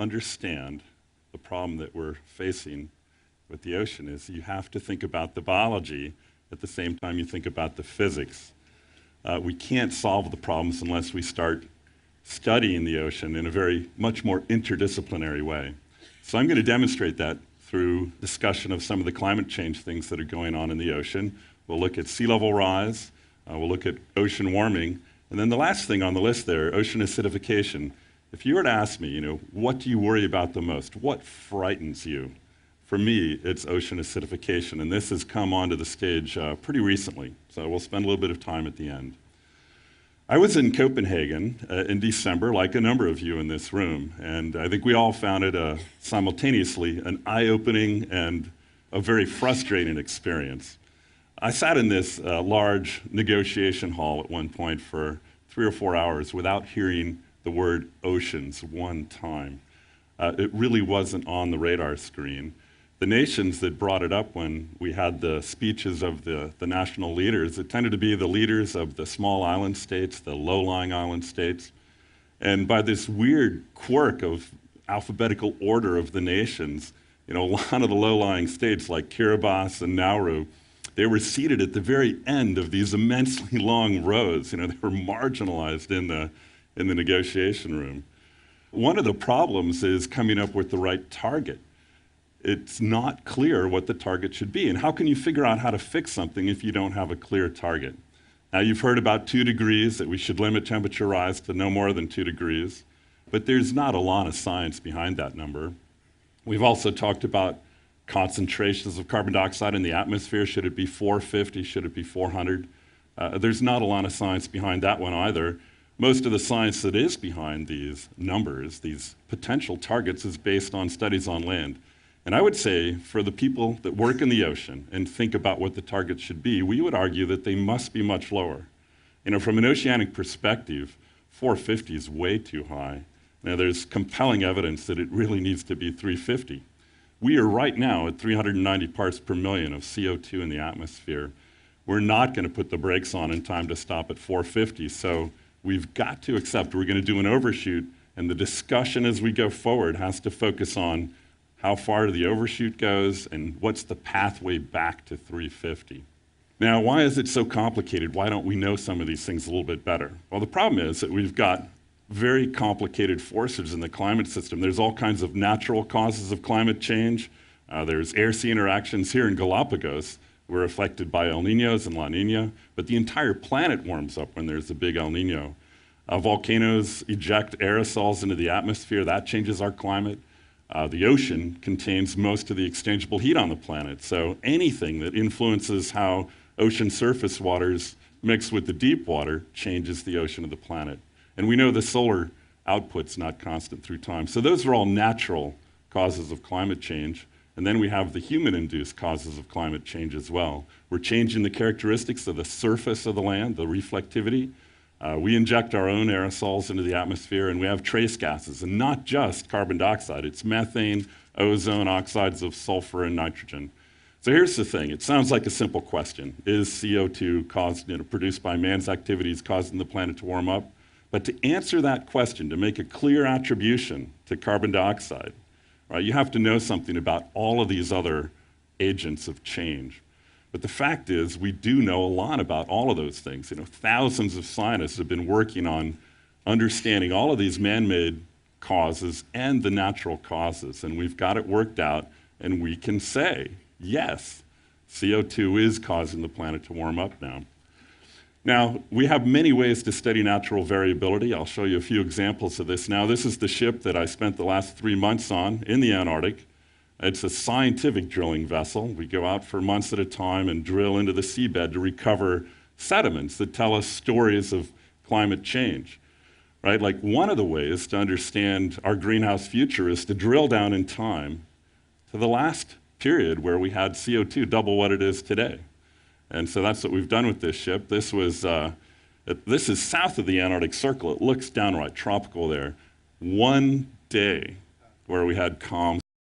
understand the problem that we're facing with the ocean is you have to think about the biology at the same time you think about the physics. We can't solve the problems unless we start studying the ocean in a very much more interdisciplinary way. So I'm going to demonstrate that through discussion of some of the climate change things that are going on in the ocean. We'll look at sea level rise, we'll look at ocean warming, and then the last thing on the list there, ocean acidification. If you were to ask me, what do you worry about the most? What frightens you? For me, it's ocean acidification, and this has come onto the stage pretty recently, so we'll spend a little bit of time at the end. I was in Copenhagen in December, like a number of you in this room, and I think we all found it simultaneously an eye-opening and a very frustrating experience. I sat in this large negotiation hall at one point for 3 or 4 hours without hearing the word oceans one time. It really wasn't on the radar screen. The nations that brought it up when we had the speeches of the national leaders, it tended to be the leaders of the small island states, the low-lying island states. And by this weird quirk of alphabetical order of the nations, a lot of the low-lying states like Kiribati and Nauru, they were seated at the very end of these immensely long rows. They were marginalized in the negotiation room. One of the problems is coming up with the right target. It's not clear what the target should be. And how can you figure out how to fix something if you don't have a clear target? Now, you've heard about 2 degrees, that we should limit temperature rise to no more than 2 degrees. But there's not a lot of science behind that number. We've also talked about concentrations of carbon dioxide in the atmosphere. Should it be 450? Should it be 400? There's not a lot of science behind that one either. Most of the science that is behind these numbers, these potential targets, is based on studies on land. And I would say for the people that work in the ocean and think about what the targets should be, we would argue that they must be much lower. From an oceanic perspective, 450 is way too high. Now, there's compelling evidence that it really needs to be 350. We are right now at 390 parts per million of CO2 in the atmosphere. We're not going to put the brakes on in time to stop at 450, so we've got to accept we're going to do an overshoot, and the discussion as we go forward has to focus on how far the overshoot goes and what's the pathway back to 350. Now, why is it so complicated? Why don't we know some of these things a little bit better? Well, the problem is that we've got very complicated forces in the climate system. There's all kinds of natural causes of climate change. There's air-sea interactions here in Galapagos. We're affected by El Niños and La Niña, but the entire planet warms up when there's a big El Niño. Volcanoes eject aerosols into the atmosphere. That changes our climate. The ocean contains most of the exchangeable heat on the planet, so anything that influences how ocean surface waters mix with the deep water changes the ocean of the planet. And we know the solar output's not constant through time. So those are all natural causes of climate change. And then we have the human-induced causes of climate change as well. We're changing the characteristics of the surface of the land, the reflectivity. We inject our own aerosols into the atmosphere, and we have trace gases, and not just carbon dioxide. It's methane, ozone, oxides of sulfur, and nitrogen. So here's the thing. It sounds like a simple question. Is CO2 produced by man's activities causing the planet to warm up? But to answer that question, to make a clear attribution to carbon dioxide, right, you have to know something about all of these other agents of change. But the fact is, we do know a lot about all of those things. Thousands of scientists have been working on understanding all of these man-made causes and the natural causes, and we've got it worked out, and we can say, yes, CO2 is causing the planet to warm up now. Now, we have many ways to study natural variability. I'll show you a few examples of this now. This is the ship that I spent the last 3 months on in the Antarctic. It's a scientific drilling vessel. We go out for months at a time and drill into the seabed to recover sediments that tell us stories of climate change, right? Like, one of the ways to understand our greenhouse future is to drill down in time to the last period where we had CO2 double what it is today. And so that's what we've done with this ship. This is south of the Antarctic Circle. It looks downright tropical there. One day where we had calm